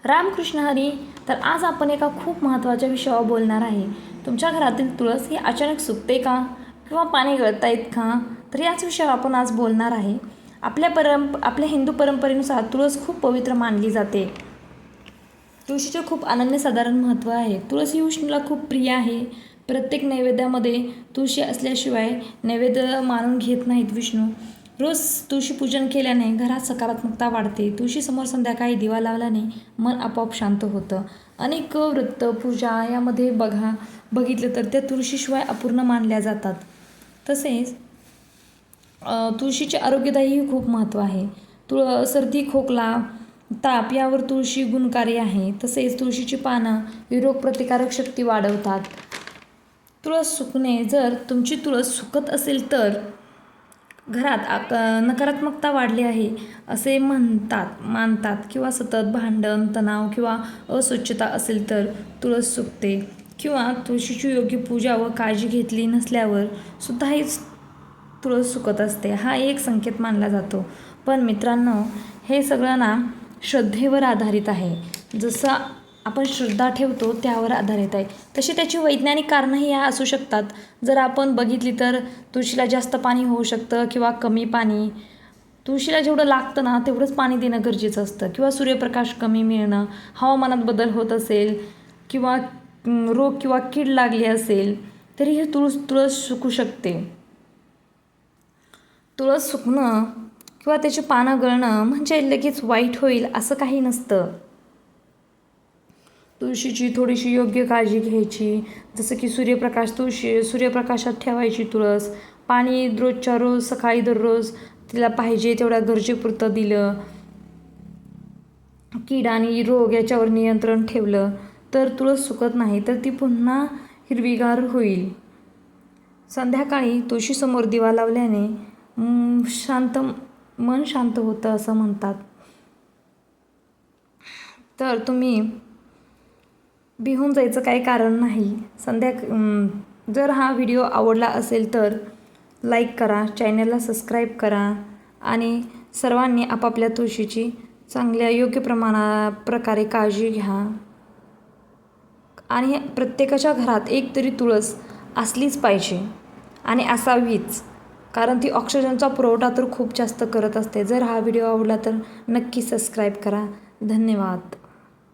रामकृष्ण हरी. तर आज आपण एका खूप महत्त्वाच्या विषयावर बोलणार आहे. तुमच्या घरातील तुळस ही अचानक सुकते का किंवा पाणी गळतायत का? तर याच विषयावर आपण आज बोलणार आहे. आपल्या हिंदू परंपरेनुसार तुळस खूप पवित्र मानली जाते. तुळशीचे खूप अनन्यसाधारण महत्त्व आहे. तुळस ही विष्णूला खूप प्रिय आहे. प्रत्येक नैवेद्यामध्ये तुळशी असल्याशिवाय नैवेद्य मानून घेत नाहीत विष्णू. रोज तुळशी पूजन केल्याने घरात सकारात्मकता वाढते. तुळशीसमोर संध्याकाळी दिवा लावल्याने मन आपोआप शांत होतं. अनेक व्रत पूजा यामध्ये बघितलं तर त्या तुळशीशिवाय अपूर्ण मानल्या जातात. तसेच तुळशीचे आरोग्यदायी खूप महत्त्व आहे. सर्दी, खोकला, ताप यावर तुळशी गुणकारी आहे. तसेच तुळशीची पानं ही रोगप्रतिकारक शक्ती वाढवतात. तुळस सुकणे, जर तुमची तुळस सुकत असेल तर घरात नकारात्मकता वाढली आहे असे मानतात किंवा सतत भांडण, तणाव किंवा अस्वच्छता असेल तर तुळस सुकते. किंवा तुळशीची योग्य पूजा व काळजी घेतली नसल्यावर सुद्धा ही तुळस सुकत असते. हा एक संकेत मानला जातो. पण मित्रांनो, हे सगळं ना श्रद्धेवर आधारित आहे. जसं आपण श्रद्धा ठेवतो त्यावर आधारित आहे. तशी त्याची वैज्ञानिक कारणंही असू शकतात. जर आपण बघितली तर तुळशीला जास्त पाणी होऊ शकतं किंवा कमी पाणी. तुळशीला जेवढं लागतं ना तेवढंच पाणी देणं गरजेचं असतं. किंवा सूर्यप्रकाश कमी मिळणं, हवामानात बदल होत असेल किंवा रोग किंवा कीड लागली असेल तरी हे तुळस सुकू शकते. तुळस सुकणं किंवा त्याची पानं गळणं म्हणजे लगेच वाईट होईल असं काही नसतं. तुळशीची थोडीशी योग्य काळजी घ्यायची. जसं की सूर्यप्रकाशात ठेवायची तुळस. पाणी रोजच्या रोज सकाळी दररोज तिला पाहिजे तेवढ्या गरजेपुरतं दिलं. कीड आणि रोग याच्यावर नियंत्रण ठेवलं तर तुळस सुकत नाही, तर ती पुन्हा हिरवीगार होईल. संध्याकाळी तुळशीसमोर दिवा लावल्याने मन शांत होतं असं म्हणतात. तर तुम्ही भिवून जायचं काही कारण नाही. जर हा व्हिडिओ आवडला असेल तर लाईक करा, चॅनलला सबस्क्राईब करा आणि सर्वांनी आपापल्या तुळशीची चांगल्या योग्य प्रकारे काळजी घ्या. आणि प्रत्येकाच्या घरात एक तरी तुळस असलीच पाहिजे आणि असावीच, कारण ती ऑक्सिजनचा पुरवठा तर खूप जास्त करत असते. जर हा व्हिडिओ आवडला तर नक्की सबस्क्राईब करा. धन्यवाद.